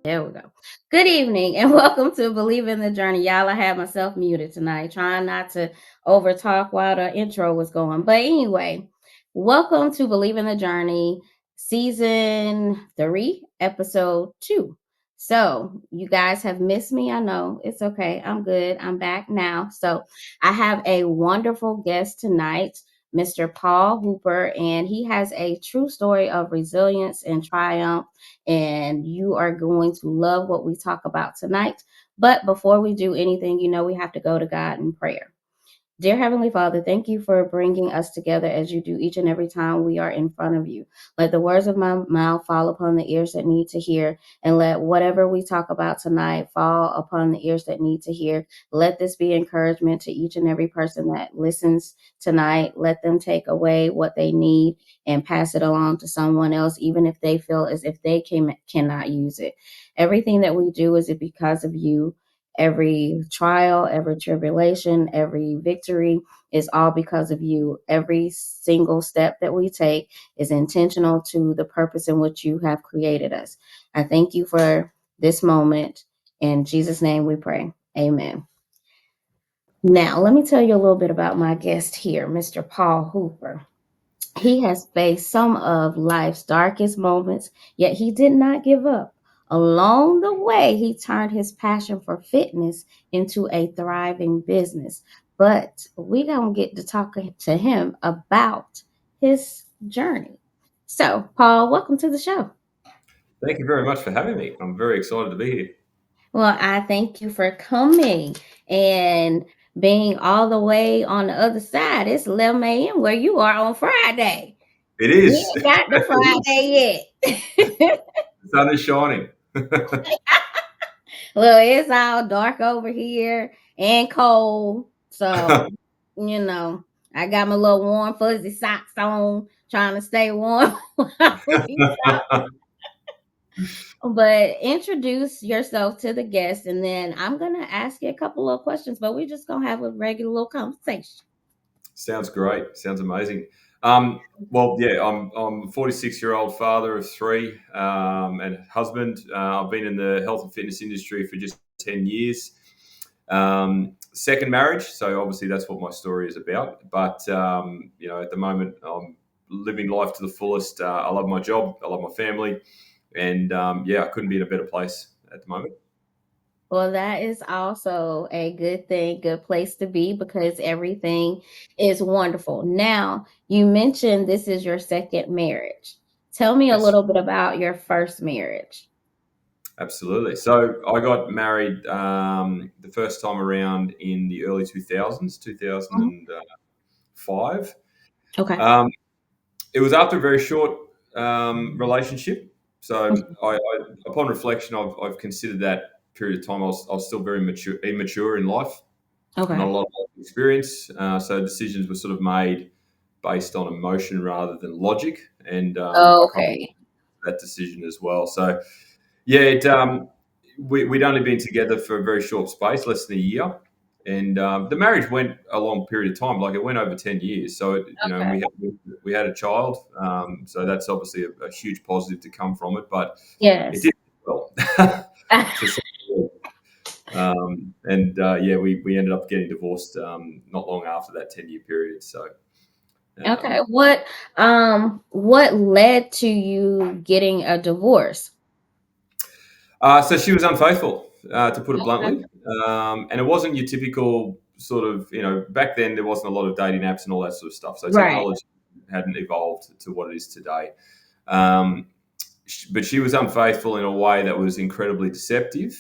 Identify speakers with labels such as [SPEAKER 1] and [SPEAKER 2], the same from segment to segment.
[SPEAKER 1] There we go. Good evening and welcome to Believe in the Journey. Y'all, I had myself muted tonight, trying not to over talk while the intro was going. But anyway, welcome to Believe in the Journey, season 3, episode 2. So, you guys have missed me. I know it's okay. I'm good. I'm back now. So, I have a wonderful guest tonight. Mr. Paul Hooper, and he has a true story of resilience and triumph, and you are going to love what we talk about tonight. But before we do anything, we have to go to God in prayer. Dear Heavenly Father, thank you for bringing us together as you do each and every time we are in front of you. Let the words of my mouth fall upon the ears that need to hear, and let whatever we talk about tonight fall upon the ears that need to hear. Let this be encouragement to each and every person that listens tonight. Let them take away what they need and pass it along to someone else, even if they feel as if they cannot use it. Everything that we do is because of you. Every trial, every tribulation, every victory is all because of you. Every single step that we take is intentional to the purpose in which you have created us. I thank you for this moment. In Jesus' name we pray. Amen. Now, let me tell you a little bit about my guest here, Mr. Paul Hooper. He has faced some of life's darkest moments, yet he did not give up. Along the way, he turned his passion for fitness into a thriving business. But we're going to get to talk to him about his journey. So, Paul, welcome to the show.
[SPEAKER 2] Thank you very much for having me. I'm very excited to be here.
[SPEAKER 1] Well, I thank you for coming and being all the way on the other side. It's 11 a.m. where you are on Friday.
[SPEAKER 2] It
[SPEAKER 1] We
[SPEAKER 2] is.
[SPEAKER 1] ain't got the
[SPEAKER 2] It is.
[SPEAKER 1] Friday yet.
[SPEAKER 2] The sun is shining.
[SPEAKER 1] Well, it's all dark over here and cold. So, you know, I got my little warm, fuzzy socks on, trying to stay warm. But introduce yourself to the guest, and then I'm going to ask you a couple of questions, but we're just going to have a regular little conversation.
[SPEAKER 2] Sounds great. Sounds amazing. Well, yeah, I'm a 46-year-old father of three and husband. I've been in the health and fitness industry for just 10 years. Second marriage, so obviously that's what my story is about. But at the moment, I'm living life to the fullest. I love my job. I love my family. And I couldn't be in a better place at the moment.
[SPEAKER 1] Well, that is also a good thing, good place to be because everything is wonderful. Now, you mentioned this is your second marriage. Tell me a
[SPEAKER 2] Yes,
[SPEAKER 1] little bit about your first marriage.
[SPEAKER 2] absolutely. So I got married the first time around in the early 2000s,
[SPEAKER 1] Mhm.
[SPEAKER 2] 2005.
[SPEAKER 1] Okay.
[SPEAKER 2] Um, it was after a very short relationship. So
[SPEAKER 1] Mhm.
[SPEAKER 2] upon reflection, I've considered that period of time. I was still very immature in life, not
[SPEAKER 1] Okay.
[SPEAKER 2] a lot of life experience. So decisions were sort of made based on emotion rather than logic, and I kind of
[SPEAKER 1] Okay.
[SPEAKER 2] that decision as well. So yeah, we'd only been together for a very short space, less than a year, and the marriage went a long period of time. Like it went over 10 years. So and
[SPEAKER 1] Okay.
[SPEAKER 2] we had a child. So that's obviously a huge positive to come from it. But it
[SPEAKER 1] Yes.
[SPEAKER 2] did well. to say the least. We ended up getting divorced not long after that 10-year period. So.
[SPEAKER 1] Okay.
[SPEAKER 2] Um,
[SPEAKER 1] What led to you getting a divorce?
[SPEAKER 2] so she was unfaithful, to put it
[SPEAKER 1] Okay.
[SPEAKER 2] bluntly, and it wasn't your typical sort of back then there wasn't a lot of dating apps and all that sort of stuff. So
[SPEAKER 1] Right.
[SPEAKER 2] technology hadn't evolved to what it is today. Um, but she was unfaithful in a way that was incredibly deceptive.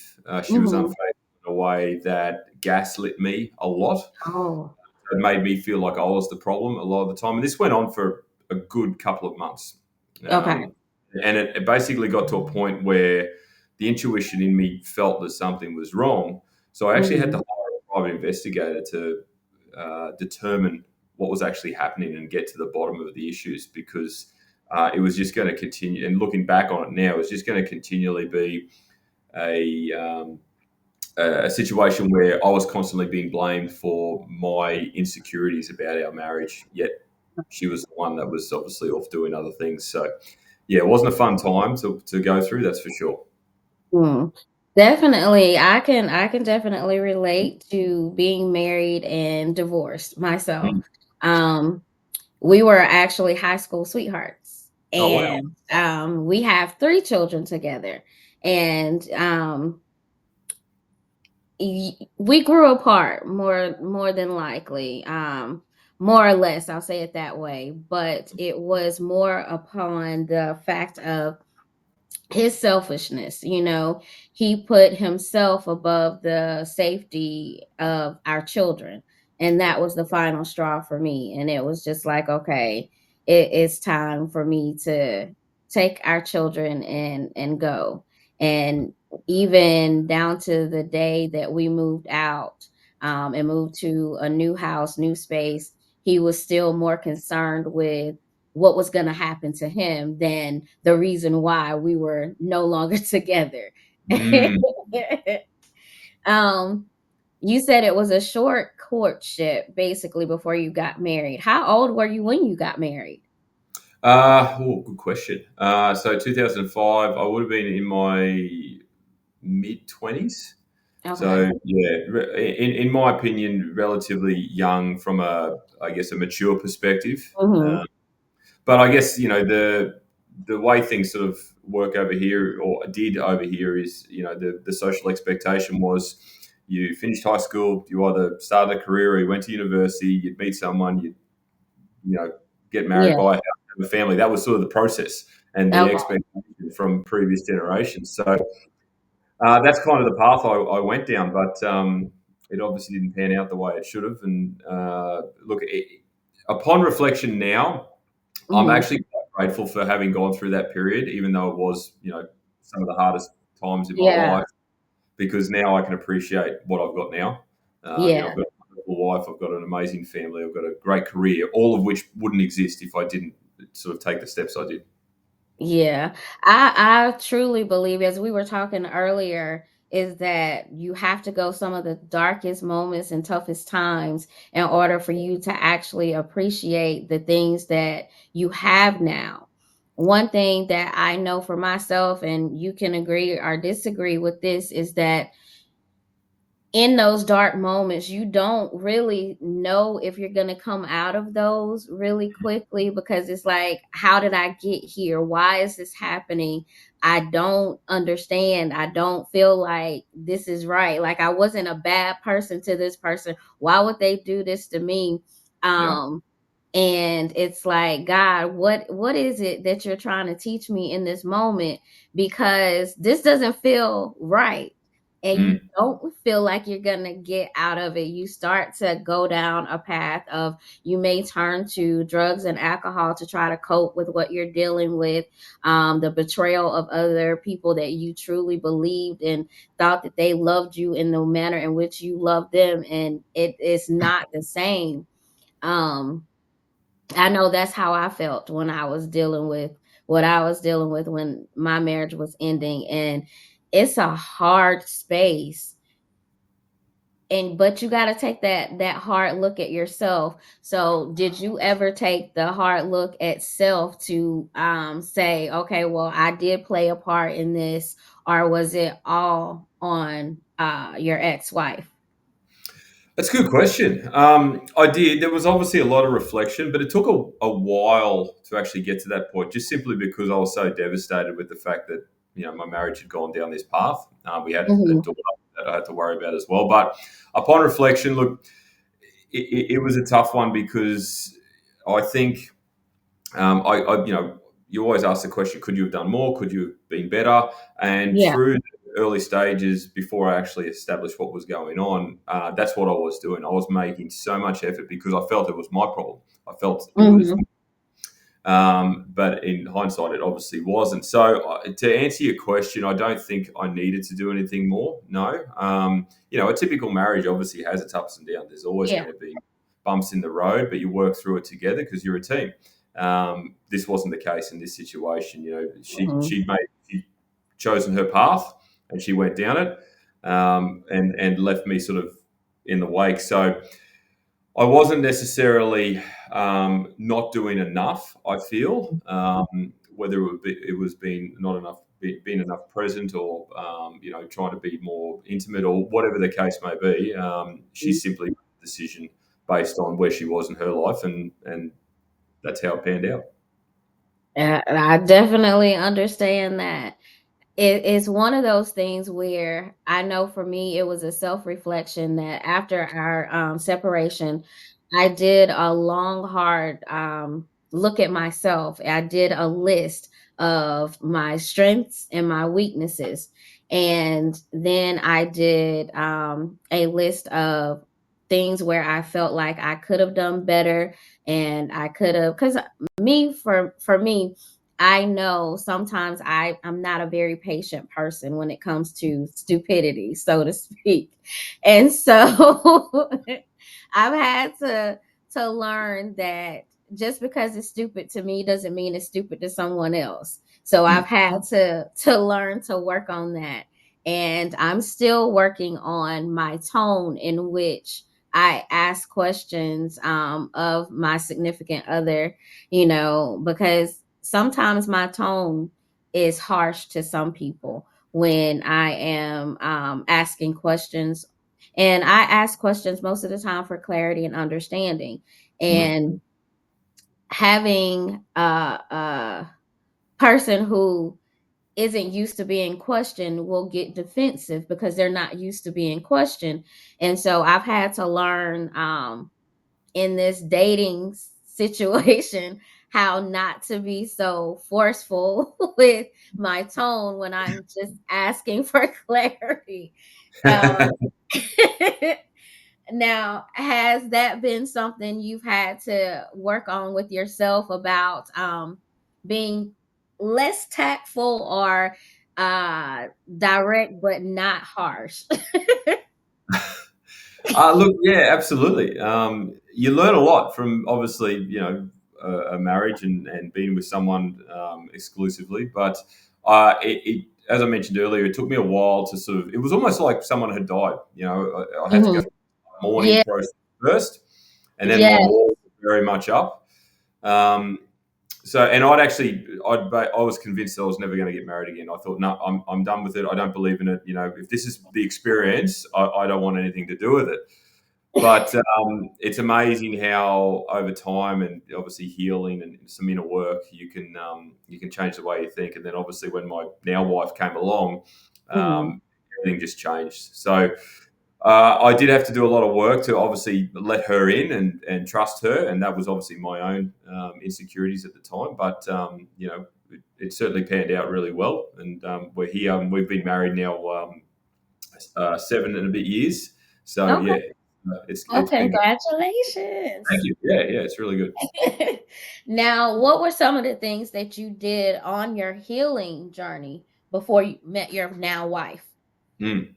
[SPEAKER 2] She was
[SPEAKER 1] Hmm.
[SPEAKER 2] unfaithful in a way that gaslit me a lot.
[SPEAKER 1] Oh.
[SPEAKER 2] It made me feel like I was the problem a lot of the time, and this went on for a good couple of months.
[SPEAKER 1] Okay.
[SPEAKER 2] Um, and it basically got to a point where the intuition in me felt that something was wrong. So I actually had to
[SPEAKER 1] Hmm.
[SPEAKER 2] hire a private investigator to determine what was actually happening and get to the bottom of the issues because it was just going to continue. And looking back on it now, it's just going to continually be a um, a situation where I was constantly being blamed for my insecurities about our marriage, yet she was the one that was obviously off doing other things. So, yeah, it wasn't a fun time to go through, that's for sure.
[SPEAKER 1] Mm. Definitely, I can definitely relate to being married and divorced myself.
[SPEAKER 2] Mm.
[SPEAKER 1] Um, we were actually high school sweethearts,
[SPEAKER 2] Oh wow.
[SPEAKER 1] and we have 3 children together, and we grew apart more than likely, more or less, I'll say it that way. But it was more upon the fact of his selfishness. He put himself above the safety of our children, and that was the final straw for me. And it was just like, okay, it's time for me to take our children and go. And even down to the day that we moved out, and moved to a new house, new space, he was still more concerned with what was going to happen to him than the reason why we were no longer together.
[SPEAKER 2] Mm.
[SPEAKER 1] um, you said it was a short courtship basically before you got married. How old were you when you got married?
[SPEAKER 2] Good question. So 2005, I would have been in my mid 20s.
[SPEAKER 1] Okay.
[SPEAKER 2] So yeah, in my opinion, relatively young from I guess, a mature perspective.
[SPEAKER 1] Mhm.
[SPEAKER 2] But I guess, the way things sort of work over here, or did over here, is, the social expectation was you finished high school, you either started a career or you went to university, you'd meet someone, you get married,
[SPEAKER 1] Yeah.
[SPEAKER 2] buy a house, have a family. That was sort of the process and the
[SPEAKER 1] Okay.
[SPEAKER 2] expectation from previous generations. So that's kind of the path I went down, but it obviously didn't pan out the way it should have. And look, upon reflection now, I'm
[SPEAKER 1] Mhm.
[SPEAKER 2] actually quite grateful for having gone through that period, even though it was, some of the hardest times in my
[SPEAKER 1] Yeah.
[SPEAKER 2] life, because now I can appreciate what I've got now.
[SPEAKER 1] Yeah.
[SPEAKER 2] I've got a wonderful wife, I've got an amazing family, I've got a great career, all of which wouldn't exist if I didn't sort of take the steps I did.
[SPEAKER 1] Yeah, I truly believe, as we were talking earlier, is that you have to go some of the darkest moments and toughest times in order for you to actually appreciate the things that you have now. One thing that I know for myself, and you can agree or disagree with this, is that in those dark moments, you don't really know if you're going to come out of those really quickly, because it's like, how did I get here? Why is this happening? I don't understand. I don't feel like this is right. Like, I wasn't a bad person to this person. Why would they do this to me?
[SPEAKER 2] Yeah.
[SPEAKER 1] Um, and it's like, God, what is it that you're trying to teach me in this moment? Because this doesn't feel right, and you
[SPEAKER 2] Mm.
[SPEAKER 1] don't feel like you're gonna get out of it. You start to go down a path of, you may turn to drugs and alcohol to try to cope with what you're dealing with, the betrayal of other people that you truly believed and thought that they loved you in the manner in which you love them, and it is not the same. um I know that's how I felt when I was dealing with what I was dealing with when my marriage was ending, and it's a hard space. And but you got to take that hard look at yourself. So, did you ever take the hard look at self to say, okay, well, I did play a part in this, or was it all on your ex-wife?
[SPEAKER 2] That's a good question. I did. There was obviously a lot of reflection, but it took a while to actually get to that point, just simply because I was so devastated with the fact that, my marriage had gone down this path. We had a
[SPEAKER 1] Mhm.
[SPEAKER 2] daughter that I had to worry about as well. But upon reflection, look, it was a tough one because I think, you always ask the question: could you have done more? Could you have been better? And
[SPEAKER 1] Yeah.
[SPEAKER 2] through the early stages, before I actually established what was going on, that's what I was doing. I was making so much effort because I felt it was my problem. I felt it was,
[SPEAKER 1] Mhm.
[SPEAKER 2] but in hindsight, it obviously wasn't. So, to answer your question, I don't think I needed to do anything more. No, a typical marriage obviously has its ups and downs. There's always
[SPEAKER 1] Yeah.
[SPEAKER 2] going to be bumps in the road, but you work through it together because you're a team. This wasn't the case in this situation.
[SPEAKER 1] Mhm.
[SPEAKER 2] She chosen her path and she went down it, and left me sort of in the wake. So I wasn't necessarily not doing enough. I feel, whether it was being not enough been enough present, or trying to be more intimate, or whatever the case may be. She simply made a decision based on where she was in her life, and that's how it panned out.
[SPEAKER 1] I definitely understand that. It's one of those things where I know for me, it was a self-reflection that after our, separation, I did a long, hard, look at myself. I did a list of my strengths and my weaknesses, and then I did, a list of things where I felt like I could have done better, and I could have, because for me, I know sometimes I'm not a very patient person when it comes to stupidity, so to speak. And so I've had to learn that just because it's stupid to me doesn't mean it's stupid to someone else. So I've
[SPEAKER 2] Mm.
[SPEAKER 1] had to learn to work on that. And I'm still working on my tone in which I ask questions, of my significant other, because sometimes my tone is harsh to some people when I am, asking questions. And I ask questions most of the time for clarity and understanding.
[SPEAKER 2] Mm.
[SPEAKER 1] And having a person who isn't used to being questioned will get defensive because they're not used to being questioned. And so I've had to learn, in this dating situation how not to be so forceful with my tone when I'm just asking for clarity. Um, now, has that been something you've had to work on with yourself about, being less tactful or direct but not harsh?
[SPEAKER 2] Look, yeah, absolutely. You learn a lot from, obviously, a marriage, and being with someone exclusively. But as I mentioned earlier, it took me a while to sort of. It was almost like someone had died. I had to go
[SPEAKER 1] Mhm.
[SPEAKER 2] through the mourning
[SPEAKER 1] Yeah,
[SPEAKER 2] process first, and then my
[SPEAKER 1] yeah.
[SPEAKER 2] wall was very much up. Um, and I was convinced that I was never going to get married again. I thought, no, I'm done with it. I don't believe in it. If this is the experience, I don't want anything to do with it. But it's amazing how over time, and obviously healing and some inner work, you can change the way you think. And then obviously when my now wife came along,
[SPEAKER 1] Mhm.
[SPEAKER 2] everything just changed. So I did have to do a lot of work to obviously let her in, and trust her, and that was obviously my own insecurities at the time. But it certainly panned out really well, and we're here. We've been married now 7 and a bit years. So
[SPEAKER 1] Okay.
[SPEAKER 2] yeah,
[SPEAKER 1] Oh,
[SPEAKER 2] it's been good. Thank
[SPEAKER 1] congratulations.
[SPEAKER 2] you. Yeah, yeah, it's really good.
[SPEAKER 1] Now, what were some of the things that you did on your healing journey before you met your now wife?
[SPEAKER 2] Mm.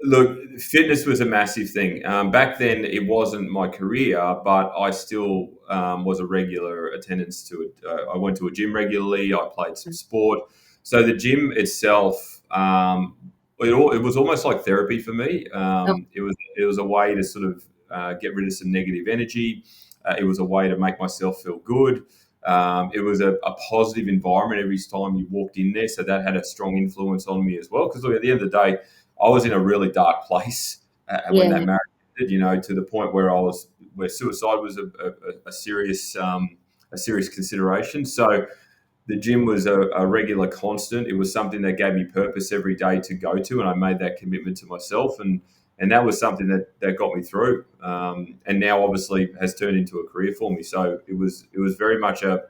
[SPEAKER 2] Look, fitness was a massive thing. Back then, it wasn't my career, but I still was a regular attendance to it. I went to a gym regularly. I played some sport. So the gym itself, it was almost like therapy for me.
[SPEAKER 1] Oh,
[SPEAKER 2] It was a way to sort of get rid of some negative energy. It was a way to make myself feel good. It was a positive environment every time you walked in there, so that had a strong influence on me as well. Because look, at the end of the day, I was in a really dark place when
[SPEAKER 1] yeah.
[SPEAKER 2] that marriage ended. To the point where suicide was a serious consideration. So the gym was a regular constant. It was something that gave me purpose every day to go to, and I made that commitment to myself, and that was something that got me through. And now, obviously, has turned into a career for me. So it was very much a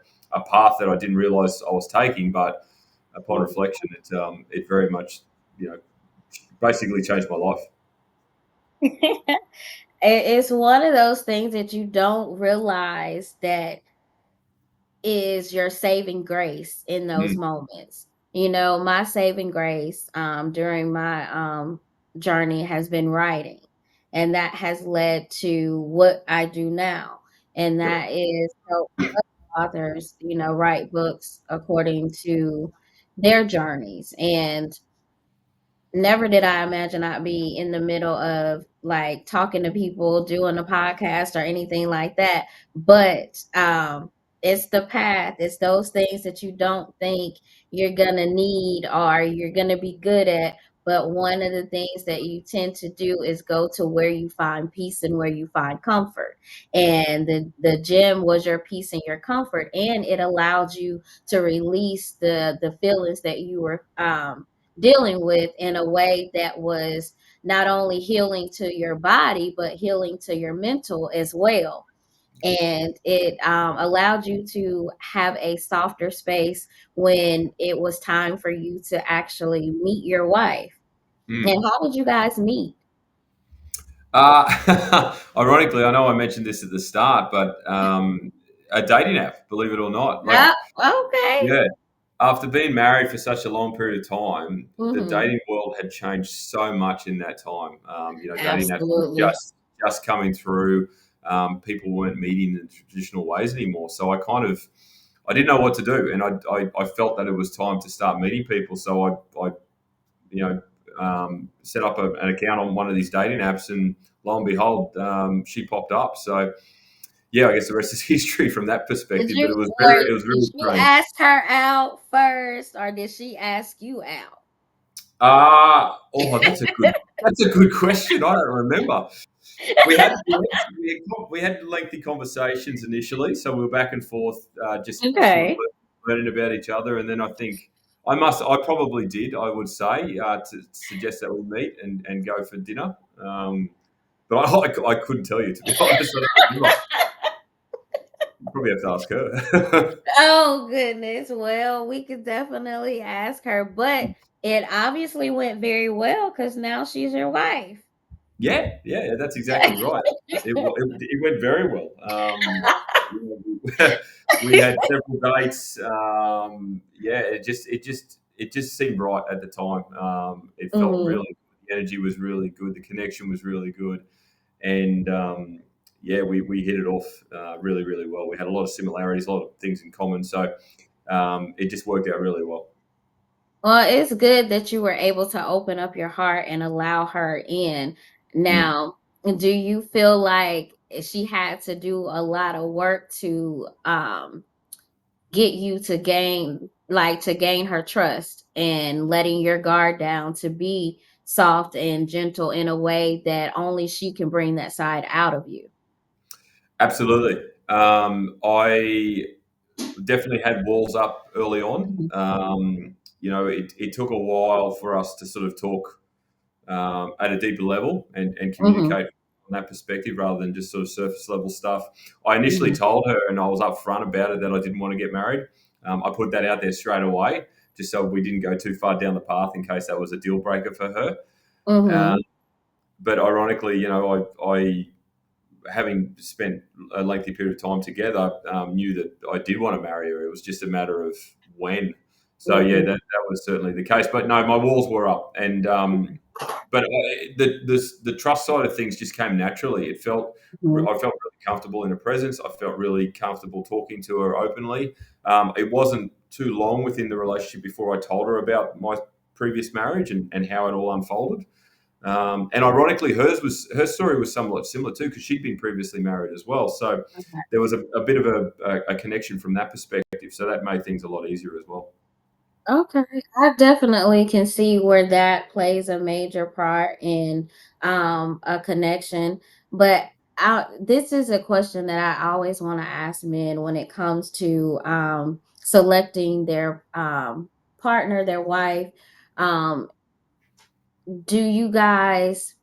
[SPEAKER 2] path that I didn't realize I was taking, but upon reflection, it very much you know basically changed my life.
[SPEAKER 1] It's one of those things that you don't realize that is your saving grace in those
[SPEAKER 2] Mm,
[SPEAKER 1] moments. My saving grace, during my, journey has been writing, and that has led to what I do now, and
[SPEAKER 2] yep.
[SPEAKER 1] that is help authors, write books according to their journeys. And never did I imagine I'd be in the middle of like talking to people, doing a podcast or anything like that. But it's the path. It's those things that you don't think you're gonna need or you're gonna be good at. But one of the things that you tend to do is go to where you find peace and where you find comfort. And the gym was your peace and your comfort, and it allowed you to release the feelings that you were dealing with in a way that was not only healing to your body but healing to your mental as well. And it allowed you to have a softer space when it was time for you to actually meet your wife.
[SPEAKER 2] Mm.
[SPEAKER 1] And how did you guys meet?
[SPEAKER 2] Ironically, I know I mentioned this at the start, but a dating app, believe it or not. Like,
[SPEAKER 1] Oh, okay.
[SPEAKER 2] yeah, after being married for such a long period of time, the
[SPEAKER 1] Hmm.
[SPEAKER 2] dating world had changed so much in that time. Dating apps were
[SPEAKER 1] Absolutely.
[SPEAKER 2] just coming through. People weren't meeting in traditional ways anymore. So I didn't know what to do, and I felt that it was time to start meeting people. So I you know, set up an account on one of these dating apps, and lo and behold, she popped up. So yeah, I guess the rest is history from that
[SPEAKER 1] Did
[SPEAKER 2] perspective. But
[SPEAKER 1] you or
[SPEAKER 2] it was
[SPEAKER 1] did
[SPEAKER 2] really
[SPEAKER 1] you
[SPEAKER 2] strange.
[SPEAKER 1] ask her out first or did she ask you out?
[SPEAKER 2] That's a good question. I don't remember. We had lengthy conversations initially, so we were back and forth, just sort of
[SPEAKER 1] Okay.
[SPEAKER 2] learning about each other, and then I think I probably did. I would say to suggest that we meet and go for dinner. But I couldn't tell you, to be honest. I don't remember. You probably have to ask her.
[SPEAKER 1] Oh goodness. Well, we could definitely ask her, but it obviously went very well because now she's your wife.
[SPEAKER 2] Yeah, yeah, that's exactly right. It went very well. We had several dates. Yeah, it just seemed right at the time. It felt
[SPEAKER 1] Hmm.
[SPEAKER 2] really. The energy was really good. The connection was really good, and yeah, we hit it off really really well. We had a lot of similarities, a lot of things in common. So it just worked out really well.
[SPEAKER 1] Well, it's good that you were able to open up your heart and allow her in.
[SPEAKER 2] Mm.
[SPEAKER 1] Now, do you feel like she had to do a lot of work to get you to gain her trust and letting your guard down to be soft and gentle in a way that only she can bring that side out of you?
[SPEAKER 2] Absolutely. I definitely had walls up early on.
[SPEAKER 1] Mhm.
[SPEAKER 2] It took a while for us to sort of talk at a deeper level and
[SPEAKER 1] Mhm.
[SPEAKER 2] communicate from that perspective rather than just sort of surface level stuff. I initially
[SPEAKER 1] Mhm.
[SPEAKER 2] told her, and I was upfront about it, that I didn't want to get married. I put that out there straight away, just so we didn't go too far down the path in case that was a deal breaker for her. Uh,
[SPEAKER 1] Mhm.
[SPEAKER 2] but ironically, I having spent a lengthy period of time together, knew that I did want to marry her. It was just a matter of when. So yeah,
[SPEAKER 1] Mhm.
[SPEAKER 2] that was certainly the case. But no, my walls were up, and but the trust side of things just came naturally.
[SPEAKER 1] Mhm.
[SPEAKER 2] I felt really comfortable in her presence. I felt really comfortable talking to her openly. It wasn't too long within the relationship before I told her about my previous marriage and how it all unfolded. And ironically, her story was somewhat similar too, because she'd been previously married as well. So there was a bit of a connection from that perspective. So that made things a lot easier as well.
[SPEAKER 1] Okay, I definitely can see where that plays a major part in a connection. But this is a question that I always want to ask men when it comes to selecting their partner, their wife. Um, do you guys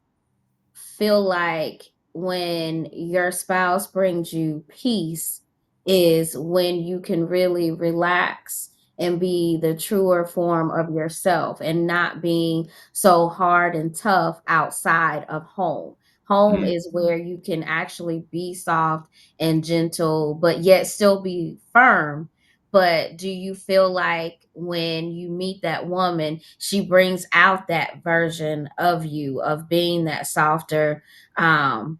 [SPEAKER 1] feel like when your spouse brings you peace is when you can really relax and be the truer form of yourself and not being so hard and tough outside of home. Home
[SPEAKER 2] Mm.
[SPEAKER 1] is where you can actually be soft and gentle, but yet still be firm. But do you feel like when you meet that woman, she brings out that version of you of being that softer, um,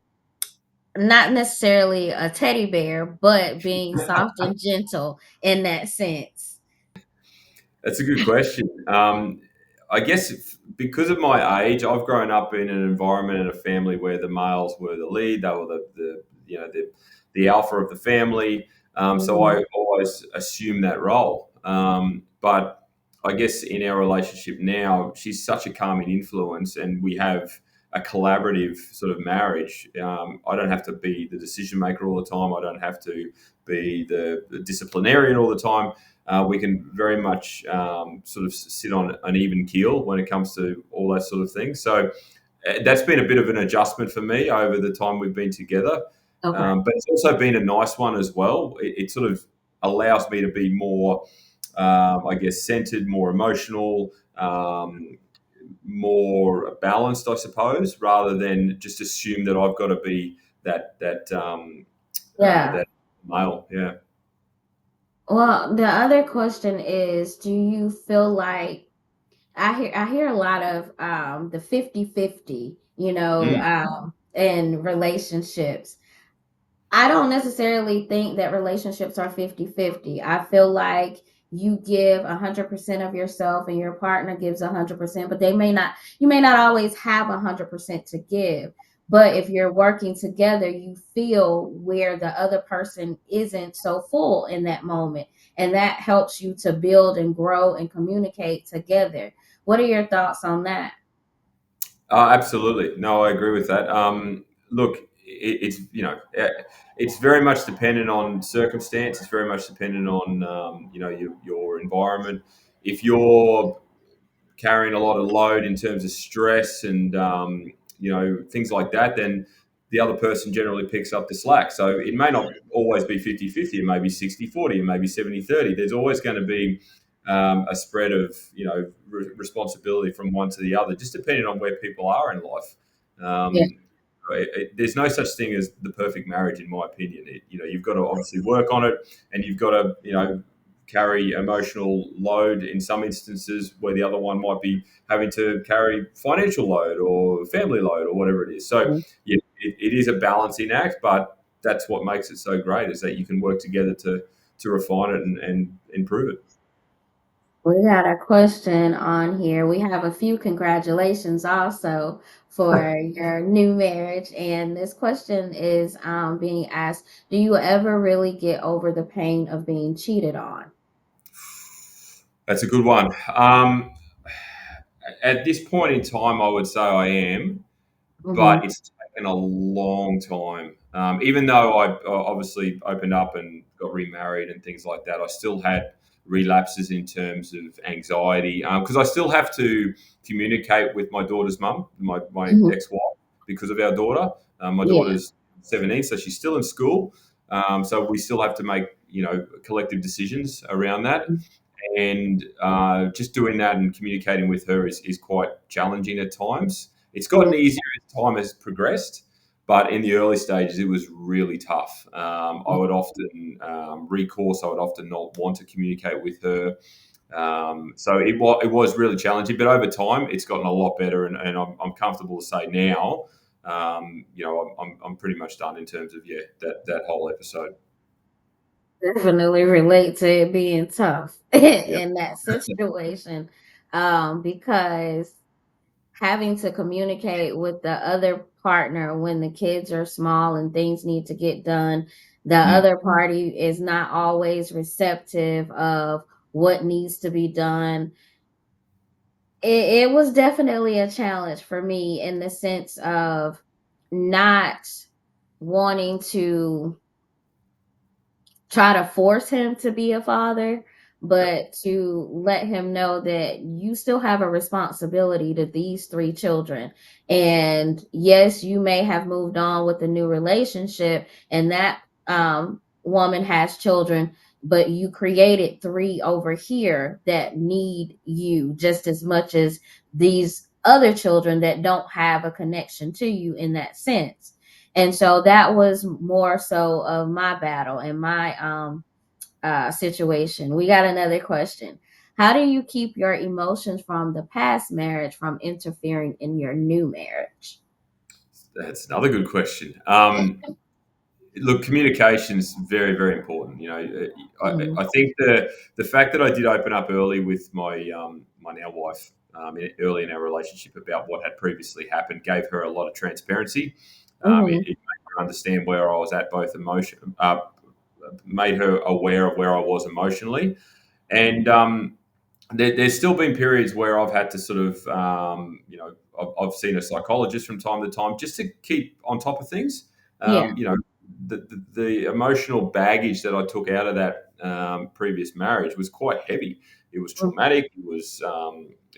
[SPEAKER 1] not necessarily a teddy bear, but being soft and gentle in that sense?
[SPEAKER 2] That's a good question. I guess because of my age, I've grown up in an environment and a family where the males were the lead. They were the alpha of the family. So
[SPEAKER 1] Mhm.
[SPEAKER 2] I always assume that role. But I guess in our relationship now, she's such a calming influence, and we have a collaborative sort of marriage. I don't have to be the decision maker all the time. I don't have to be the disciplinarian all the time. We can very much sort of sit on an even keel when it comes to all that sort of thing. So that's been a bit of an adjustment for me over the time we've been together.
[SPEAKER 1] Okay.
[SPEAKER 2] But it's also been a nice one as well. It sort of allows me to be more, I guess, centered, more emotional, more balanced, I suppose, rather than just assume that I've got to be
[SPEAKER 1] Yeah.
[SPEAKER 2] that male. Yeah.
[SPEAKER 1] Well, the other question is, do you feel like I hear a lot of the 50-50,
[SPEAKER 2] Mm.
[SPEAKER 1] in relationships. I don't necessarily think that relationships are 50-50. I feel like you give 100% of yourself and your partner gives 100%, but you may not always have 100% to give. But if you're working together, you feel where the other person isn't so full in that moment. And that helps you to build and grow and communicate together. What are your thoughts on that?
[SPEAKER 2] Absolutely. No, I agree with that. Look, it's it's very much dependent on circumstance. It's very much dependent on your environment. If you're carrying a lot of load in terms of stress and things like that, then the other person generally picks up the slack. So it may not always be 50-50. It may be 60-40. It may be 70-30. There's always going to be a spread of responsibility from one to the other, just depending on where people are in life.
[SPEAKER 1] Yeah.
[SPEAKER 2] Um, there's no such thing as the perfect marriage, in my opinion. You've got to obviously work on it, and you've got to carry emotional load in some instances where the other one might be having to carry financial load or family load or whatever it is. So yeah, it is a balancing act, but that's what makes it so great is that you can work together to refine it and improve it.
[SPEAKER 1] We got a question on here. We have a few congratulations also for your new marriage. And this question is being asked, do you ever really get over the pain of being cheated on?
[SPEAKER 2] That's a good one. At this point in time, I would say I am, but
[SPEAKER 1] Hmm.
[SPEAKER 2] it's taken a long time. Even though I obviously opened up and got remarried and things like that, I still had relapses in terms of anxiety because I still have to communicate with my daughter's mum, my
[SPEAKER 1] Hmm.
[SPEAKER 2] ex-wife, because of our daughter. My
[SPEAKER 1] Yeah.
[SPEAKER 2] daughter's 17, so she's still in school. So we still have to make collective decisions around that, and just doing that and communicating with her is quite challenging at times. It's gotten
[SPEAKER 1] Yeah.
[SPEAKER 2] easier as time has progressed, but in the early stages, it was really tough. I would often recourse. I would often not want to communicate with her. So it was really challenging, but over time, it's gotten a lot better, and I'm comfortable to say now, I'm pretty much done in terms of that whole episode.
[SPEAKER 1] Definitely relate to it being tough
[SPEAKER 2] Yep.
[SPEAKER 1] in that situation, because having to communicate with the other partner when the kids are small and things need to get done, the
[SPEAKER 2] Mm.
[SPEAKER 1] other party is not always receptive of what needs to be done. It was definitely a challenge for me in the sense of not wanting to try to force him to be a father,
[SPEAKER 2] Yep.
[SPEAKER 1] but to let him know that you still have a responsibility to these three children. And yes, you may have moved on with a new relationship, and that woman has children, but you created three over here that need you just as much as these other children that don't have a connection to you in that sense. And so that was more so of my battle and my situation. We got another question. How do you keep your emotions from the past marriage from interfering in your new marriage?
[SPEAKER 2] That's another good question. Look, communication is very, very important.
[SPEAKER 1] Mhm.
[SPEAKER 2] I think the fact that I did open up early with my now wife, early in our relationship about what had previously happened gave her a lot of transparency. It
[SPEAKER 1] Mhm.
[SPEAKER 2] made her understand where I was at, both made her aware of where I was emotionally. And there's still been periods where I've had to sort of, I've seen a psychologist from time to time just to keep on top of things.
[SPEAKER 1] Yeah.
[SPEAKER 2] The emotional baggage that I took out of that previous marriage was quite heavy. It was traumatic. It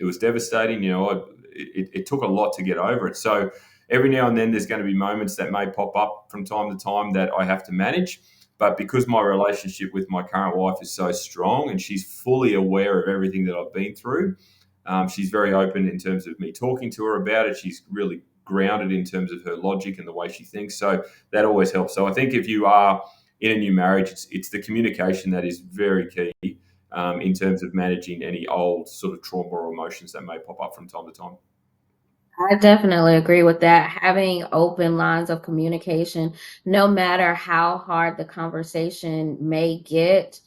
[SPEAKER 2] was devastating. It took a lot to get over it. So every now and then, there's going to be moments that may pop up from time to time that I have to manage. But because my relationship with my current wife is so strong and she's fully aware of everything that I've been through, she's very open in terms of me talking to her about it. She's really grounded in terms of her logic and the way she thinks. So that always helps. So I think if you are in a new marriage, it's the communication that is very key in terms of managing any old sort of trauma or emotions that may pop up from time to time.
[SPEAKER 1] I definitely agree with that. Having open lines of communication, no matter how hard the conversation may get,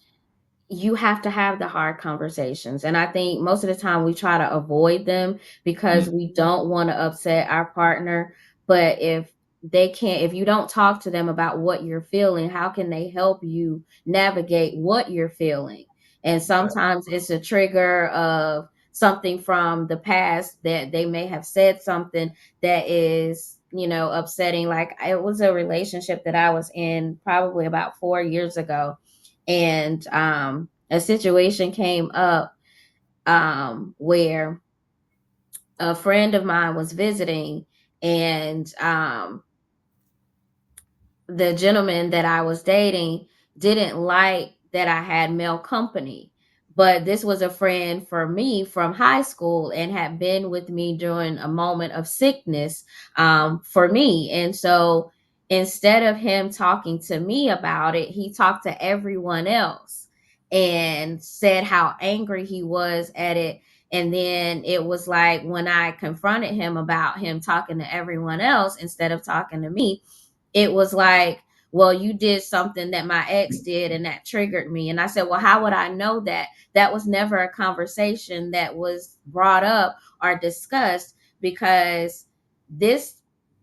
[SPEAKER 1] you have to have the hard conversations. And I think most of the time we try to avoid them
[SPEAKER 2] Mm,
[SPEAKER 1] because we don't want to upset our partner. But if you don't talk to them about what you're feeling, how can they help you navigate what you're feeling? And sometimes it's a trigger of something from the past that they may have said something that is, upsetting. Like it was a relationship that I was in probably about 4 years ago, and a situation came up where a friend of mine was visiting, and the gentleman that I was dating didn't like that I had male company. But this was a friend for me from high school and had been with me during a moment of sickness, for me. And so instead of him talking to me about it, he talked to everyone else and said how angry he was at it. And then it was like when I confronted him about him talking to everyone else instead of talking to me, it was like, well, you did something that my ex did and that triggered me. And I said, well, how would I know that? That was never a conversation that was brought up or discussed, because this,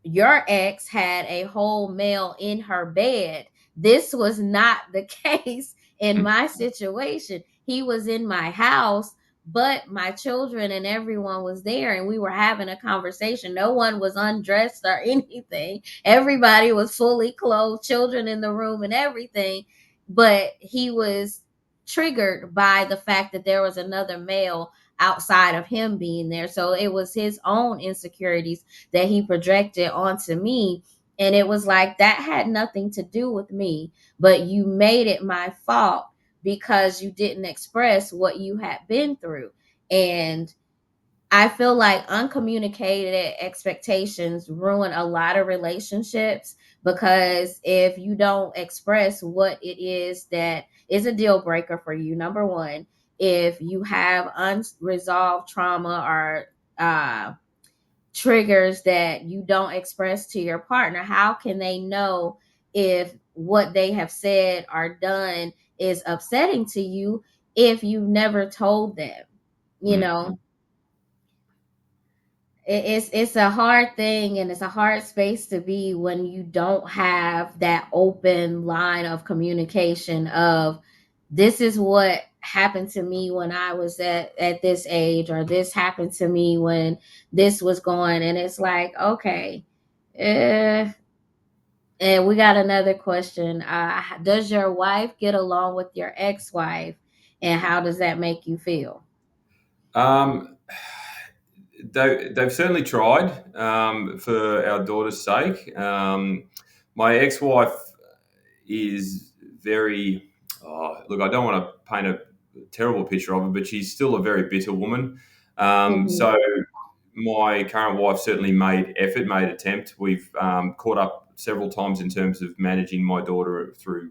[SPEAKER 1] your ex had a whole male in her bed. This was not the case in
[SPEAKER 2] mm,
[SPEAKER 1] my situation. He was in my house, but my children and everyone was there, and we were having a conversation. No one was undressed or anything. Everybody was fully clothed, children in the room and everything. But he was triggered by the fact that there was another male outside of him being there. So it was his own insecurities that he projected onto me. And it was like, that had nothing to do with me, but you made it my fault because you didn't express what you had been through. And I feel like uncommunicated expectations ruin a lot of relationships, because if you don't express what it is that is a deal breaker for you, number one, if you have unresolved trauma or triggers that you don't express to your partner, how can they know if what they have said or done is upsetting to you if you've never told them? You
[SPEAKER 2] mm,
[SPEAKER 1] know,
[SPEAKER 2] mm.
[SPEAKER 1] it's a hard thing, and it's a hard space to be when you don't have that open line of communication of, this is what happened to me when I was at this age, or this happened to me when this was going. And it's like, okay, eh. And we got another question. Does your wife get along with your ex-wife, and how does that make you feel?
[SPEAKER 2] Um, they've certainly tried for our daughter's sake. My ex-wife is very, look, I don't want to paint a terrible picture of her, but she's still a very bitter woman.
[SPEAKER 1] Mhm.
[SPEAKER 2] So my current wife certainly made effort, made attempt. We've caught up several times in terms of managing my daughter through,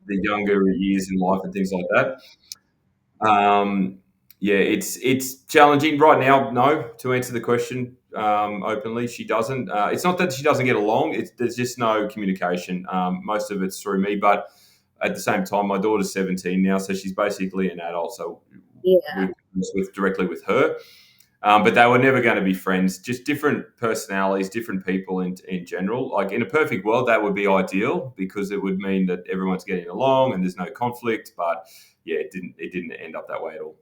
[SPEAKER 2] the younger years in life and things like that. Um, yeah, it's challenging right now. No, to answer the question openly, she doesn't. It's not that she doesn't get along. There's just no communication. Most of it's through me, but at the same time, my daughter's 17 now, so she's basically an adult. So
[SPEAKER 1] Yeah.
[SPEAKER 2] we converse with directly with her. But they were never going to be friends. Just different personalities, different people in general. Like in a perfect world, that would be ideal because it would mean that everyone's getting along and there's no conflict. But yeah, it didn't end up that way at all.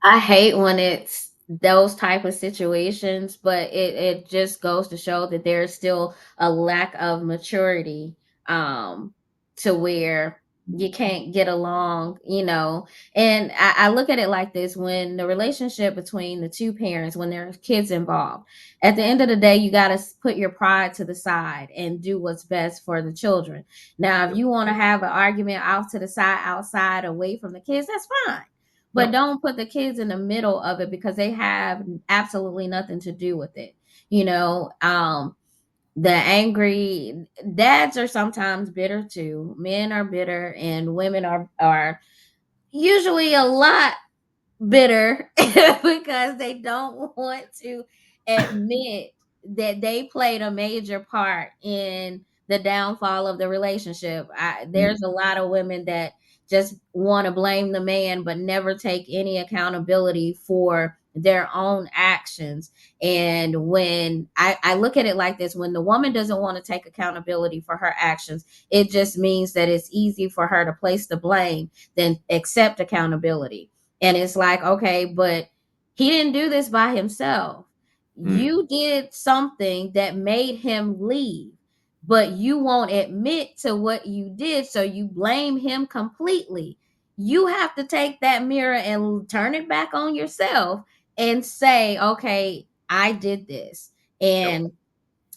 [SPEAKER 1] I hate when it's those type of situations, but it just goes to show that there's still a lack of maturity, um, to where you can't get along, you know. And I look at it like this: when the relationship between the two parents, when there's kids involved, at the end of the day, you got to put your pride to the side and do what's best for the children. Now, if
[SPEAKER 2] Yep.
[SPEAKER 1] you want to have an argument off to the side, outside, away from the kids, that's fine, but
[SPEAKER 2] Yep.
[SPEAKER 1] don't put the kids in the middle of it because they have absolutely nothing to do with it. You know, the angry dads are sometimes bitter too. Men are bitter and women are usually a lot bitter because they don't want to admit that they played a major part in the downfall of the relationship.
[SPEAKER 2] Mm.
[SPEAKER 1] There's a lot of women that just want to blame the man but never take any accountability for their own actions. And when I look at it like this, when the woman doesn't want to take accountability for her actions, it just means that it's easy for her to place the blame than accept accountability. And it's like, okay, but he didn't do this by himself.
[SPEAKER 2] Mm.
[SPEAKER 1] You did something that made him leave, but you won't admit to what you did. So you blame him completely. You have to take that mirror and turn it back on yourself and say, okay, I did this.
[SPEAKER 2] Yep.
[SPEAKER 1] And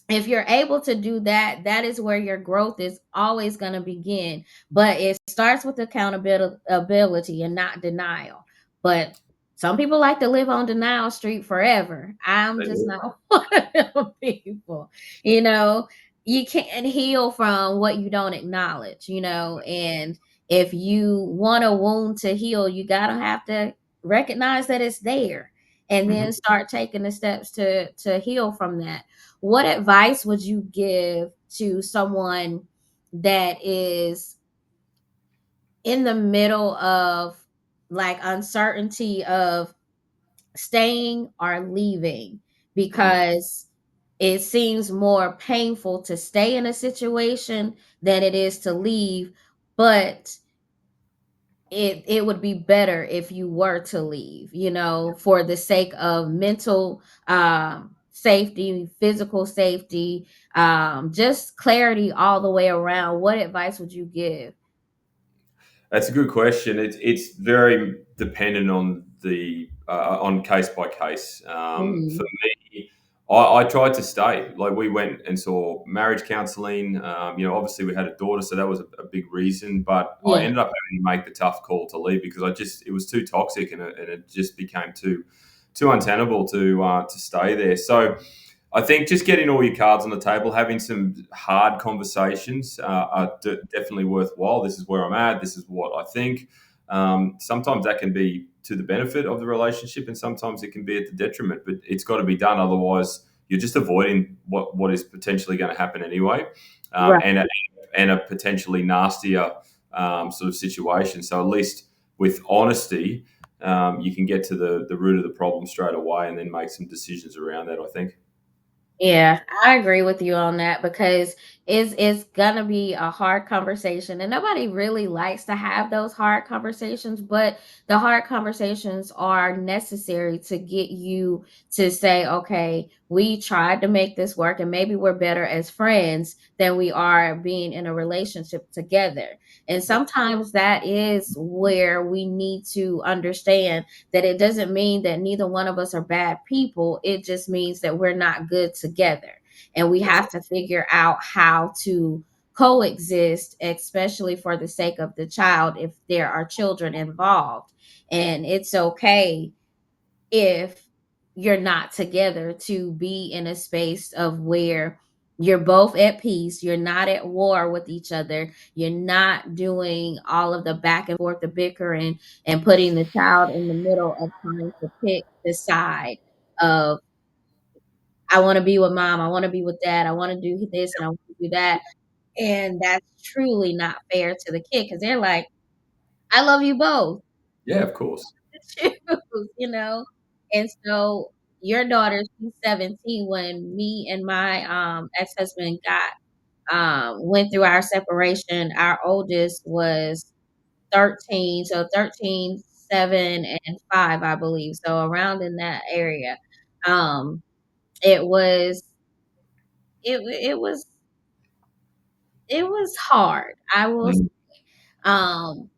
[SPEAKER 1] if you're able to do that, that is where your growth is always going to begin. But it starts with accountability and not denial. But some people like to live on denial street forever. I'm
[SPEAKER 2] They
[SPEAKER 1] just
[SPEAKER 2] do.
[SPEAKER 1] not one of them people. You know, you can't heal from what you don't acknowledge, you know. And if you want a wound to heal, you gotta have to recognize that it's there and then
[SPEAKER 2] Mhm.
[SPEAKER 1] start taking the steps to heal from that. What advice would you give to someone that is in the middle of like uncertainty of staying or leaving
[SPEAKER 2] Mhm.
[SPEAKER 1] because it seems more painful to stay in a situation than it is to leave, but it would be better if you were to leave, you know, for the sake of mental safety, physical safety, just clarity all the way around. What advice would you give?
[SPEAKER 2] That's a good question. It's very dependent on the on case by case. For
[SPEAKER 1] Mhm.
[SPEAKER 2] me, I tried to stay. Like we went and saw marriage counselling. Obviously we had a daughter, so that was a big reason. But I
[SPEAKER 1] Yeah.
[SPEAKER 2] ended up having to make the tough call to leave because it was too toxic and it just became too untenable to stay there. So I think just getting all your cards on the table, having some hard conversations are definitely worthwhile. This is where I'm at. This is what I think. Sometimes that can be to the benefit of the relationship, and sometimes it can be at the detriment. But it's got to be done. Otherwise, you're just avoiding what is potentially going to happen anyway,
[SPEAKER 1] Right.
[SPEAKER 2] and a potentially nastier sort of situation. So at least with honesty, you can get to the root of the problem straight away, and then make some decisions around that. I think.
[SPEAKER 1] Yeah, I agree with you on that because it's gonna be a hard conversation, and nobody really likes to have those hard conversations. But the hard conversations are necessary to get you to say, "Okay, we tried to make this work, and maybe we're better as friends than we are being in a relationship together." And
[SPEAKER 2] Yep.
[SPEAKER 1] sometimes that is where we need to understand that it doesn't mean that neither one of us are bad people. It just means that we're not good together. And we
[SPEAKER 2] That's
[SPEAKER 1] have to figure out how to coexist, especially for the sake of the child if there are children involved. And it's okay if you're not together to be in a space of where you're both at peace, you're not at war with each other, you're not doing all of the back and forth, the bickering, and putting the child in the middle of trying to pick the side of, I want to be with mom, I want to be with dad, I want to do this and I want to do that. And that's truly not fair to the kid because they're like, I love you both.
[SPEAKER 2] Yeah, of course.
[SPEAKER 1] Choose, you know? And so your daughter, she's 17 when me and my ex-husband got went through our separation. Our oldest was 13, so 13, 7, and 5, I believe. So around in that area. Um, it was it was it was hard. I will
[SPEAKER 2] Mm.
[SPEAKER 1] um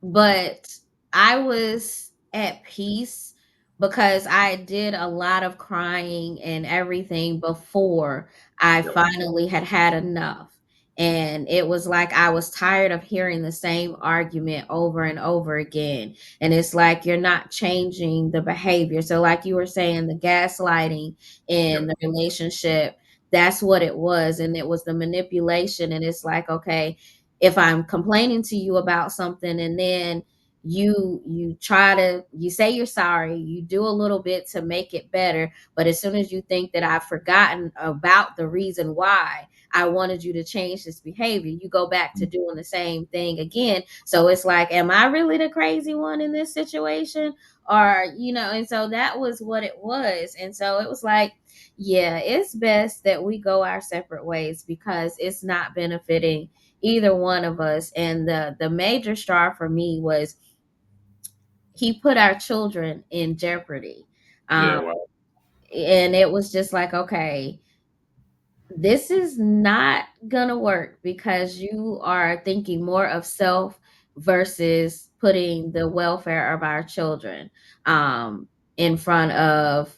[SPEAKER 1] but I was at peace because I did a lot of crying and everything before I
[SPEAKER 2] Yep.
[SPEAKER 1] finally had had enough. And it was like I was tired of hearing the same argument over and over again. And it's like you're not changing the behavior. So, like you were saying, the gaslighting in
[SPEAKER 2] Yep.
[SPEAKER 1] the relationship, that's what it was. And it was the manipulation. And it's like, okay, if I'm complaining to you about something and then you try to you say you're sorry, you do a little bit to make it better, but as soon as you think that I've forgotten about the reason why I wanted you to change this behavior, you go back to doing the same thing again. So it's like, am I really the crazy one in this situation? Or, and so that was what it was. And so it was like, yeah, it's best that we go our separate ways because it's not benefiting either one of us. And the major straw for me was he put our children in jeopardy.
[SPEAKER 2] Yeah.
[SPEAKER 1] um
[SPEAKER 2] Well.
[SPEAKER 1] and it was just like, okay, this is not gonna work because you are thinking more of self versus putting the welfare of our children in front of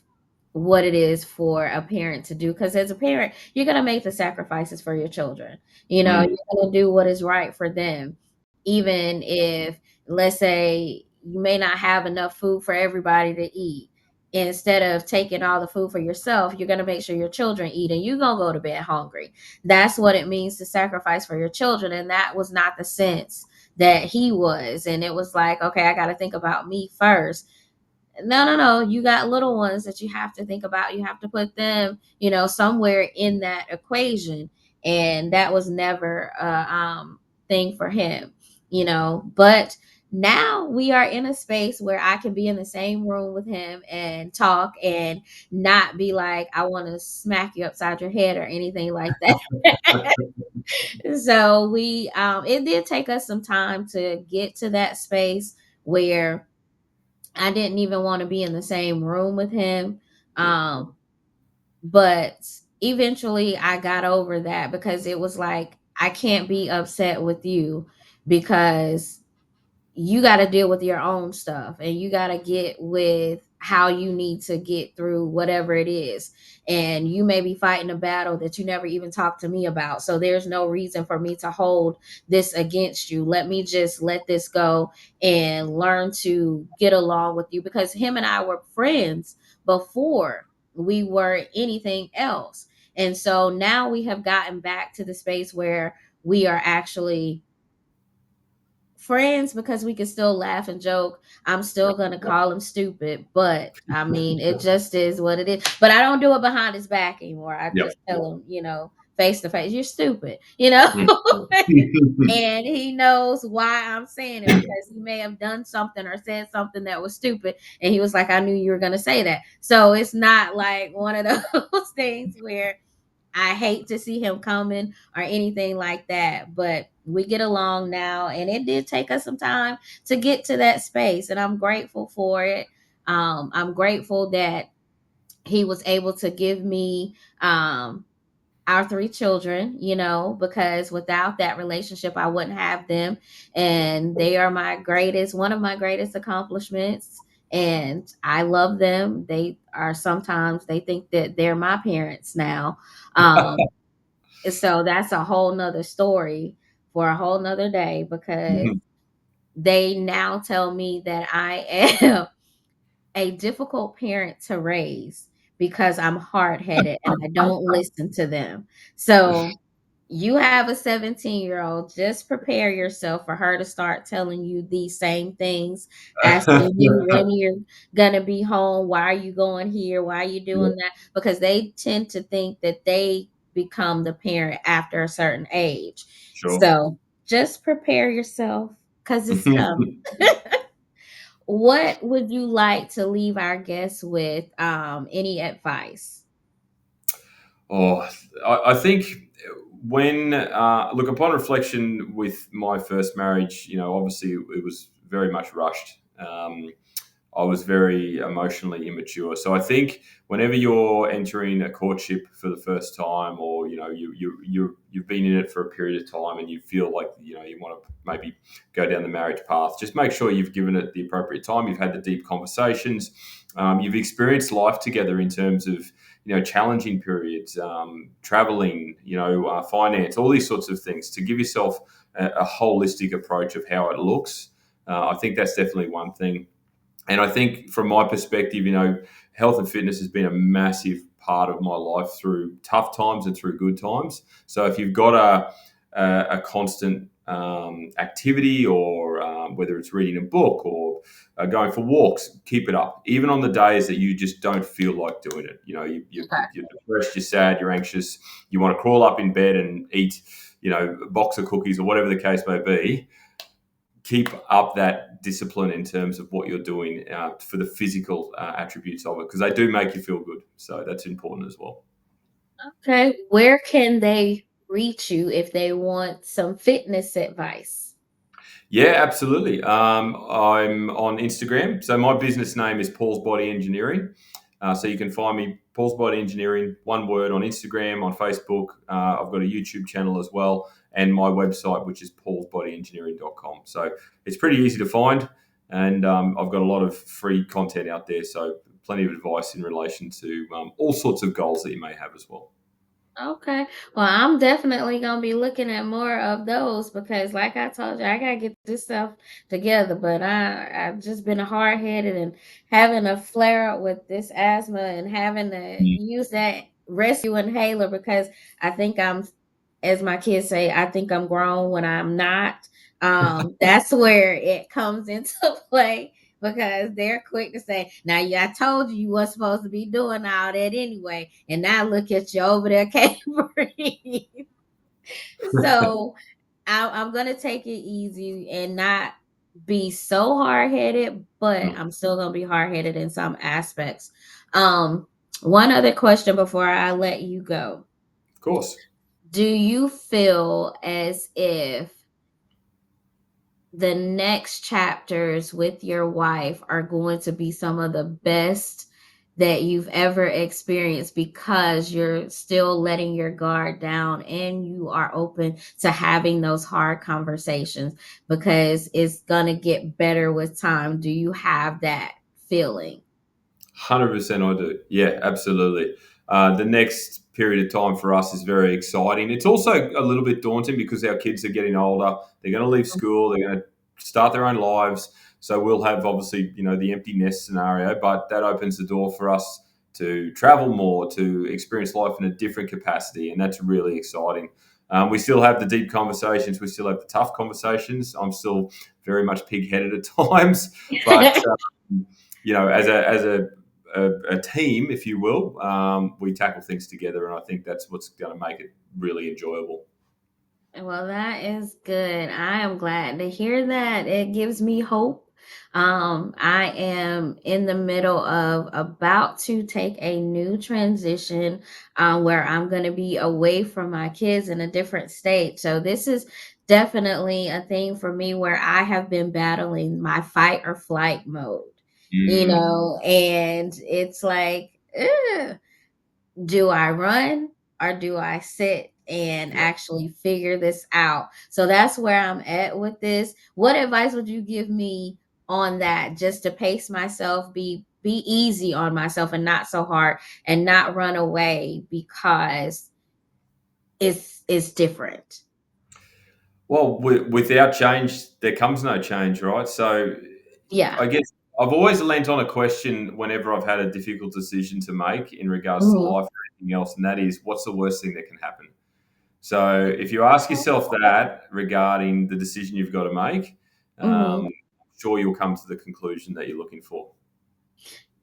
[SPEAKER 1] what it is for a parent to do. Because as a parent, you're gonna make the sacrifices for your children.
[SPEAKER 2] Mm.
[SPEAKER 1] You're gonna do what is right for them, even if, let's say, you may not have enough food for everybody to eat. Instead of taking all the food for yourself, you're going to make sure your children eat and you're going to go to bed hungry. That's what it means to sacrifice for your children. And that was not the sense that he was. And it was like, okay, I got to think about me first. No, no, no. You got little ones that you have to think about. You have to put them, somewhere in that equation. And that was never a thing for him, But now we are in a space where I can be in the same room with him and talk and not be like, I want to smack you upside your head or anything like that. So it did take us some time to get to that space where I didn't even want to be in the same room with him.
[SPEAKER 2] Yeah.
[SPEAKER 1] But eventually I got over that because it was like, I can't be upset with you because you got to deal with your own stuff and you got to get with how you need to get through whatever it is. And you may be fighting a battle that you never even talked to me about. So there's no reason for me to hold this against you. Let me just let this go and learn to get along with you because him and I were friends before we were anything else. And so now we have gotten back to the space where we are actually friends because we can still laugh and joke. I'm still
[SPEAKER 2] Yep.
[SPEAKER 1] gonna
[SPEAKER 2] Yep.
[SPEAKER 1] call him stupid, but I mean, it just is what it is. But I don't do it behind his back anymore. I
[SPEAKER 2] Yep.
[SPEAKER 1] just tell him, face to face, you're stupid.
[SPEAKER 2] Mm.
[SPEAKER 1] And he knows why I'm saying it because he may have done something or said something that was stupid. And he was like, I knew you were going to say that. So it's not like one of those things where I hate to see him coming or anything like that, but we get along now, and it did take us some time to get to that space, and I'm grateful for it. I'm grateful that he was able to give me our three children, because without that relationship, I wouldn't have them, and they are one of my greatest accomplishments. And I love them. They are sometimes they think that they're my parents now. Um, so that's a whole nother story for a whole nother day because they now tell me that I am a difficult parent to raise because I'm hard-headed and I don't listen to them. So you have a 17-year-old, just prepare yourself for her to start telling you these same things, asking you when you're gonna be home, why are you going here, why are you
[SPEAKER 2] Yeah.
[SPEAKER 1] doing that? Because they tend to think that they become the parent after a certain age.
[SPEAKER 2] Sure.
[SPEAKER 1] So just prepare yourself because it's coming. what would you like to leave our guests with? Any advice?
[SPEAKER 2] Oh, I think when look upon reflection with my first marriage, obviously it was very much rushed. I was very emotionally immature. So I think whenever you're entering a courtship for the first time, or you've been in it for a period of time, and you feel like you want to maybe go down the marriage path, just make sure you've given it the appropriate time. You've had the deep conversations. You've experienced life together in terms of challenging periods, traveling, finance, all these sorts of things, to give yourself a holistic approach of how it looks. I think that's definitely one thing. And I think from my perspective, health and fitness has been a massive part of my life through tough times and through good times. So if you've got a constant activity, or whether it's reading a book or going for walks, keep it up. Even on the days that you just don't feel like doing it. You're depressed, you're sad, you're anxious, you want to crawl up in bed and eat, a box of cookies or whatever the case may be. Keep up that discipline in terms of what you're doing for the physical attributes of it, because they do make you feel good. So that's important as well.
[SPEAKER 1] Okay, where can they reach you if they want some fitness advice?
[SPEAKER 2] Yeah, absolutely. I'm on Instagram. So my business name is Paul's Body Engineering. So you can find me, Paul's Body Engineering, one word, on Instagram, on Facebook. I've got a YouTube channel as well, and my website, which is paulsbodyengineering.com. So it's pretty easy to find, and I've got a lot of free content out there. So plenty of advice in relation to all sorts of goals that you may have as well.
[SPEAKER 1] Okay. Well, I'm definitely gonna be looking at more of those because, like I told you, I gotta get this stuff together. But I've just been hard headed and having a flare up with this asthma and having to
[SPEAKER 2] Mm.
[SPEAKER 1] use that rescue inhaler because I think I'm, as my kids say, I think I'm grown when I'm not. That's where it comes into play because they're quick to say, "Now, yeah, I told you you weren't supposed to be doing all that anyway," and now look at you over there, can't breathe. So I'm gonna take it easy and not be so hard headed, but
[SPEAKER 2] Mm.
[SPEAKER 1] I'm still gonna be hard headed in some aspects. Um, One other question before I let you go:
[SPEAKER 2] Of course.
[SPEAKER 1] do you feel as if the next chapters with your wife are going to be some of the best that you've ever experienced because you're still letting your guard down and you are open to having those hard conversations because it's going to get better with time? Do you have that feeling?
[SPEAKER 2] 100% I do. Yeah, absolutely. The next period of time for us is very exciting. It's also a little bit daunting because our kids are getting older. They're going to leave school. They're going to start their own lives. So we'll have, obviously, the empty nest scenario, but that opens the door for us to travel more, to experience life in a different capacity. And that's really exciting. We still have the deep conversations. We still have the tough conversations. I'm still very much pig-headed at times, but as a team, if you will, we tackle things together, and I think that's what's going to make it really enjoyable.
[SPEAKER 1] Well, that is good. I am glad to hear that. It gives me hope. I am in the middle of about to take a new transition where I'm going to be away from my kids in a different state. So, this is definitely a thing for me where I have been battling my fight or flight mode,
[SPEAKER 2] Mm,
[SPEAKER 1] and it's like, ugh, do I run or do I sit and
[SPEAKER 2] yeah.
[SPEAKER 1] actually figure this out? So that's where I'm at with this. What advice would you give me on that, just to pace myself, be easy on myself and not so hard and not run away because it's different.
[SPEAKER 2] Well, without change, there comes no change, right? So
[SPEAKER 1] Yeah.
[SPEAKER 2] I guess I've always lent on a question whenever I've had a difficult decision to make in regards to
[SPEAKER 1] Mhm.
[SPEAKER 2] life or anything else, and that is, what's the worst thing that can happen? So if you ask yourself that regarding the decision you've got to make,
[SPEAKER 1] Mhm.
[SPEAKER 2] I'm sure you'll come to the conclusion that you're looking for.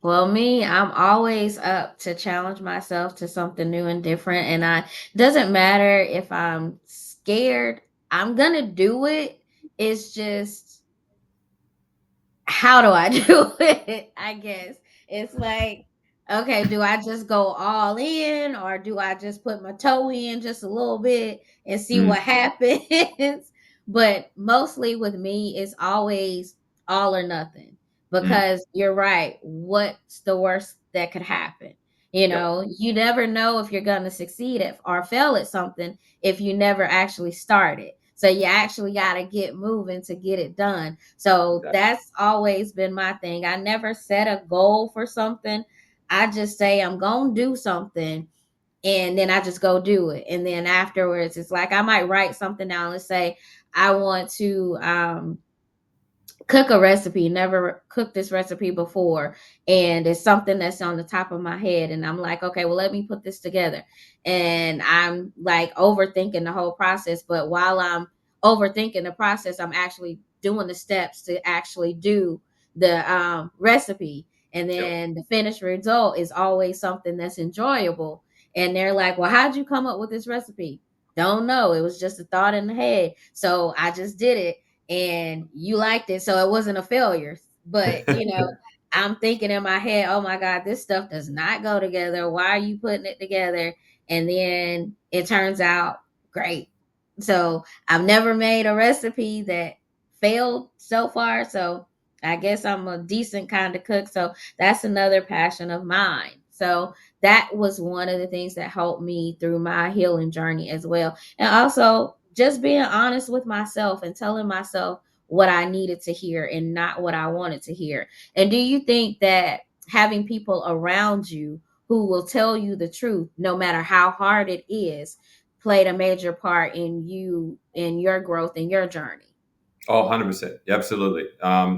[SPEAKER 1] Well, me, I'm always up to challenge myself to something new and different. And I doesn't matter if I'm scared, I'm gonna do it. It's just how do I do it? I guess it's like, okay, do I just go all in or do I just put my toe in just a little bit and see
[SPEAKER 2] Mm,
[SPEAKER 1] what happens? But mostly with me, it's always all or nothing
[SPEAKER 2] mm,
[SPEAKER 1] because you're right. What's the worst that could happen?
[SPEAKER 2] yep,
[SPEAKER 1] You never know if you're going to succeed at or fail at something if you never actually start it. So you actually got to get moving to get it done. So
[SPEAKER 2] exactly.
[SPEAKER 1] that's always been my thing. I never set a goal for something. I just say I'm going to do something and then I just go do it. And then afterwards, it's like I might write something down. Let's say I want to cook a recipe, never cooked this recipe before, and it's something that's on the top of my head, and I'm like, okay, well, let me put this together. And I'm like overthinking the whole process, but while I'm overthinking the process, I'm actually doing the steps to actually do the recipe, and
[SPEAKER 2] Yep.
[SPEAKER 1] then the finished result is always something that's enjoyable. And they're like, well, how'd you come up with this recipe? Don't know, it was just a thought in the head, so I just did it and you liked it, so it wasn't a failure. But I'm thinking in my head, oh my God, this stuff does not go together. Why are you putting it together? And then it turns out great. So I've never made a recipe that failed so far. So I guess I'm a decent kind of cook. So that's another passion of mine. So that was one of the things that helped me through my healing journey as well. And also just being honest with myself and telling myself what I needed to hear and not what I wanted to hear. And do you think that having people around you who will tell you the truth, no matter how hard it is, played a major part in you, in your growth, in your journey?
[SPEAKER 2] Oh, 100%. Absolutely.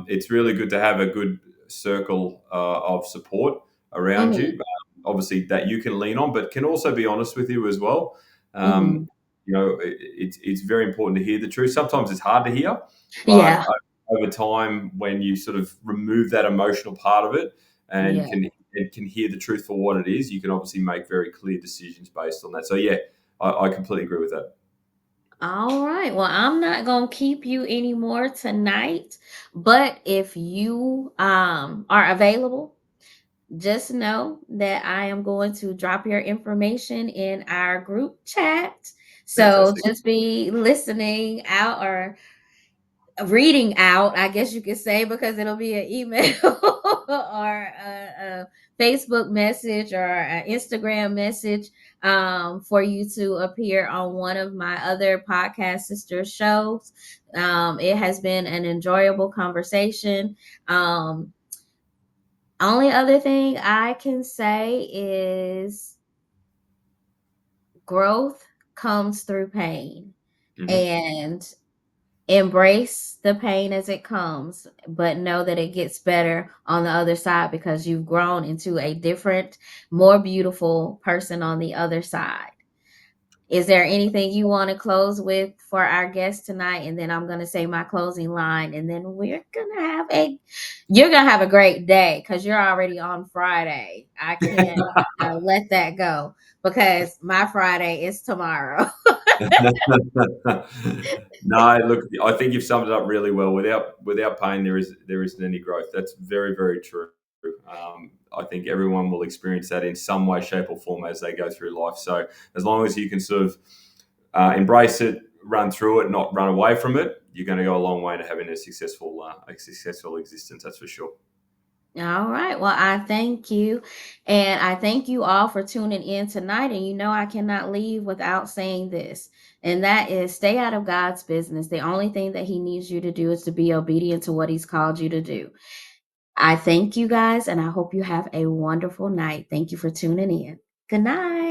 [SPEAKER 2] It's really good to have a good circle of support around you.
[SPEAKER 1] Hmm.
[SPEAKER 2] Obviously, that you can lean on, but can also be honest with you as well.
[SPEAKER 1] Hmm.
[SPEAKER 2] Um, it's very important to hear the truth. Sometimes it's hard to hear, but
[SPEAKER 1] Yeah.
[SPEAKER 2] over time, when you sort of remove that emotional part of it and
[SPEAKER 1] Yeah.
[SPEAKER 2] can hear the truth for what it is, you can obviously make very clear decisions based on that. So, yeah, I completely agree with that.
[SPEAKER 1] All right. Well, I'm not going to keep you anymore tonight, but if you are available, just know that I am going to drop your information in our group chat. So
[SPEAKER 2] Fantastic.
[SPEAKER 1] just be listening out or reading out, I guess you could say, because it'll be an email or a Facebook message or an Instagram message for you to appear on one of my other podcast sister shows. It has been an enjoyable conversation. Um, Only other thing I can say is growth comes through pain,
[SPEAKER 2] Hmm.
[SPEAKER 1] and embrace the pain as it comes, but know that it gets better on the other side because you've grown into a different, more beautiful person on the other side. Is there anything you want to close with for our guest tonight? And then I'm going to say my closing line, and then you're going to have a great day because you're already on Friday. I can't let that go because my Friday is tomorrow.
[SPEAKER 2] No, look, I think you've summed it up really well. Without pain, there isn't any growth. That's very, very true. I think everyone will experience that in some way, shape, or form as they go through life. So as long as you can sort of embrace it, run through it, not run away from it, you're going to go a long way to having a successful existence. That's for sure.
[SPEAKER 1] All right. Well, I thank you. And I thank you all for tuning in tonight. And I cannot leave without saying this, and that is stay out of God's business. The only thing that He needs you to do is to be obedient to what He's called you to do. I thank you guys, and I hope you have a wonderful night. Thank you for tuning in. Good night.